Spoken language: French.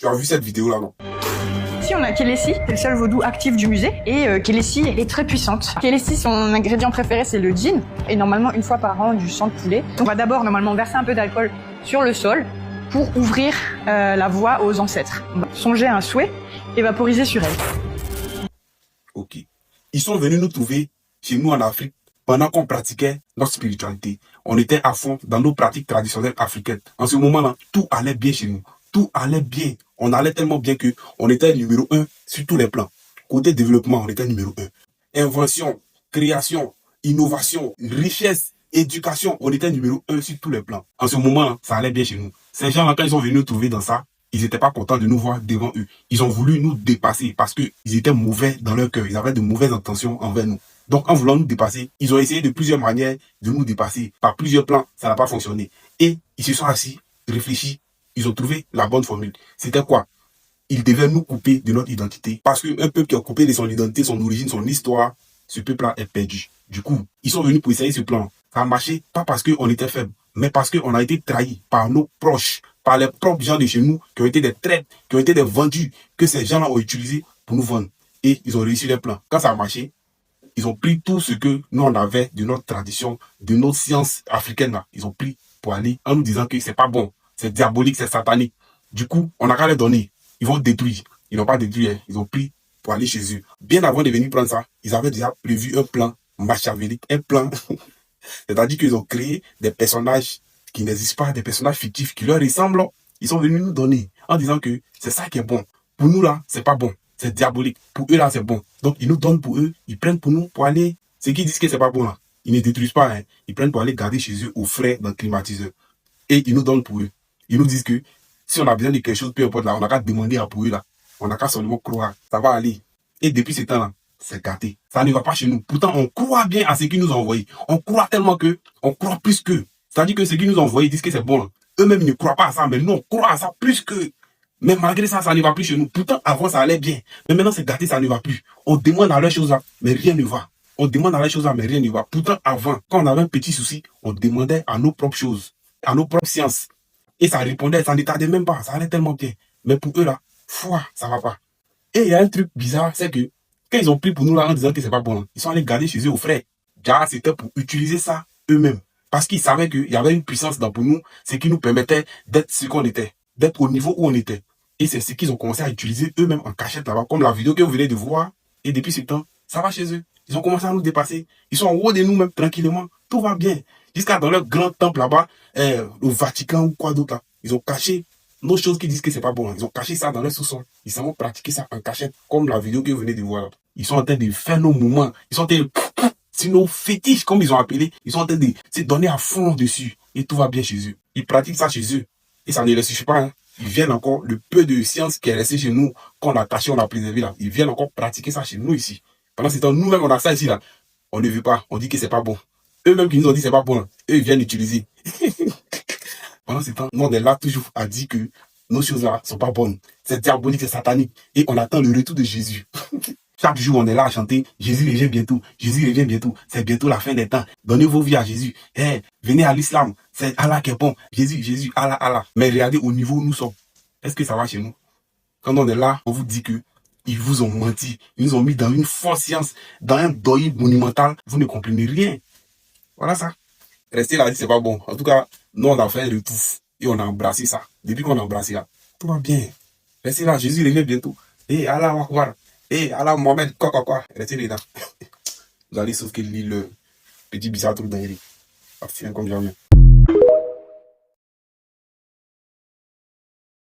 Tu as vu cette vidéo-là, non? Ici, on a Kelessi, c'est le seul vaudou actif du musée. Et Kelessi est très puissante. Kelessi, son ingrédient préféré, c'est le gin. Et normalement, une fois par an, du sang de poulet. On va d'abord, normalement, verser un peu d'alcool sur le sol pour ouvrir la voie aux ancêtres. On va songer à un souhait et vaporiser sur elle. Ok. Ils sont venus nous trouver chez nous en Afrique pendant qu'on pratiquait notre spiritualité. On était à fond dans nos pratiques traditionnelles africaines. En ce moment-là, tout allait bien chez nous. Tout allait bien. On allait tellement bien que on était numéro 1 sur tous les plans. Côté développement, on était numéro 1. Invention, création, innovation, richesse, éducation, on était numéro 1 sur tous les plans. En ce moment-là, ça allait bien chez nous. Ces gens-là, quand ils sont venus nous trouver dans ça, ils n'étaient pas contents de nous voir devant eux. Ils ont voulu nous dépasser parce qu'ils étaient mauvais dans leur cœur. Ils avaient de mauvaises intentions envers nous. Donc, en voulant nous dépasser, ils ont essayé de plusieurs manières de nous dépasser. Par plusieurs plans, ça n'a pas fonctionné. Et ils se sont assis, réfléchis, ils ont trouvé la bonne formule. C'était quoi? Ils devaient nous couper de notre identité. Parce qu'un peuple qui est coupé de son identité, son origine, son histoire, ce peuple-là est perdu. Du coup, ils sont venus pour essayer ce plan. Ça a marché, pas parce qu'on était faible, mais parce qu'on a été trahi par nos proches, par les propres gens de chez nous, qui ont été des traites, qui ont été des vendus, que ces gens-là ont utilisé pour nous vendre. Et ils ont réussi leur plan. Quand ça a marché, ils ont pris tout ce que nous on avait de notre tradition, de notre science africaine là. Ils ont pris pour aller en nous disant que c'est pas bon, c'est diabolique, c'est satanique. Du coup, on n'a qu'à les donner. Ils vont détruire. Ils n'ont pas détruit, hein. Ils ont pris pour aller chez eux. Bien avant de venir prendre ça, ils avaient déjà prévu un plan machiavélique, un plan. C'est-à-dire qu'ils ont créé des personnages qui n'existent pas, des personnages fictifs qui leur ressemblent. Ils sont venus nous donner en disant que c'est ça qui est bon. Pour nous là, c'est pas bon. C'est diabolique. Pour eux là, c'est bon. Donc ils nous donnent pour eux, ils prennent pour nous pour aller. Ceux qui disent que c'est pas bon là, ils ne détruisent pas. Hein. Ils prennent pour aller garder chez eux au frais dans le climatiseur. Et ils nous donnent pour eux. Ils nous disent que si on a besoin de quelque chose, peu importe là, on n'a qu'à demander à pour eux là. On n'a qu'à seulement croire. Ça va aller. Et depuis ce temps-là, c'est gâté. Ça ne va pas chez nous. Pourtant, on croit bien à ce qu'ils nous ont envoyé. On croit tellement que, on croit plus qu'eux. C'est-à-dire que ce qu'ils nous ont envoyé, ils disent que c'est bon. Eux-mêmes, ils ne croient pas à ça, mais nous, on croit à ça plus qu'eux. Mais malgré ça, ça ne va plus chez nous. Pourtant, avant, ça allait bien. Mais maintenant, c'est gâté, ça ne va plus. On demande à leurs choses là, mais rien ne va. On demande à leurs choses là, mais rien ne va. Pourtant, avant, quand on avait un petit souci, on demandait à nos propres choses, à nos propres sciences. Et ça répondait, ça ne tardait même pas. Ça allait tellement bien. Mais pour eux là, ça va pas. Et il y a un truc bizarre, c'est que quand ils ont pris pour nous là en disant que c'est pas bon, là, ils sont allés garder chez eux au frais. Déjà, c'était pour utiliser ça eux-mêmes. Parce qu'ils savaient qu'il y avait une puissance dans pour nous, ce qui nous permettait d'être ce qu'on était, d'être au niveau où on était. Et c'est ce qu'ils ont commencé à utiliser eux-mêmes en cachette là-bas, comme la vidéo que vous venez de voir. Et depuis ce temps, ça va chez eux. Ils ont commencé à nous dépasser. Ils sont en haut de nous-mêmes tranquillement. Tout va bien. Jusqu'à dans leur grand temple là-bas, au Vatican ou quoi d'autre là. Ils ont caché nos choses qui disent que c'est pas bon. Ils ont caché ça dans leur sous-sol. Ils savent pratiquer ça en cachette, comme la vidéo que vous venez de voir. Ils sont en train de faire nos mouvements. Ils sont en train de... C'est nos fétiches, comme ils ont appelé. Ils sont en train de se donner à fond dessus. Et tout va bien chez eux. Ils pratiquent ça chez eux. Et ça ne les suffit pas. Hein. Ils viennent encore, le peu de science qui est resté chez nous, qu'on a caché, on a préservé là. Ils viennent encore pratiquer ça chez nous ici. Pendant ce temps, nous-mêmes, on a ça ici là. On ne veut pas. On dit que c'est pas bon. Eux-mêmes qui nous ont dit que c'est pas bon. Là. Eux, ils viennent utiliser. Pendant ce temps, nous, on est là toujours à dire que nos choses-là sont pas bonnes. C'est diabolique, c'est satanique. Et on attend le retour de Jésus. Chaque jour, on est là à chanter « Jésus revient bientôt, Jésus revient bientôt, c'est bientôt la fin des temps. Donnez vos vies à Jésus. Hey, venez à l'islam, c'est Allah qui est bon. Jésus, Jésus, Allah, Allah. » Mais regardez au niveau où nous sommes. Est-ce que ça va chez nous? Quand on est là, on vous dit que ils vous ont menti. Ils nous ont mis dans une fausse science, dans un deuil monumental. Vous ne comprenez rien. Voilà ça. Rester là, c'est pas bon. En tout cas, nous, on a fait le tout. Et on a embrassé ça. Depuis qu'on a embrassé là, tout va bien. Restez là, Jésus revient bientôt. Et Allah va voir. Et Allah Mohamed, quoi. Restez là. Vous allez sauf que l'île petit bizarre tout dans les. Comme jamais.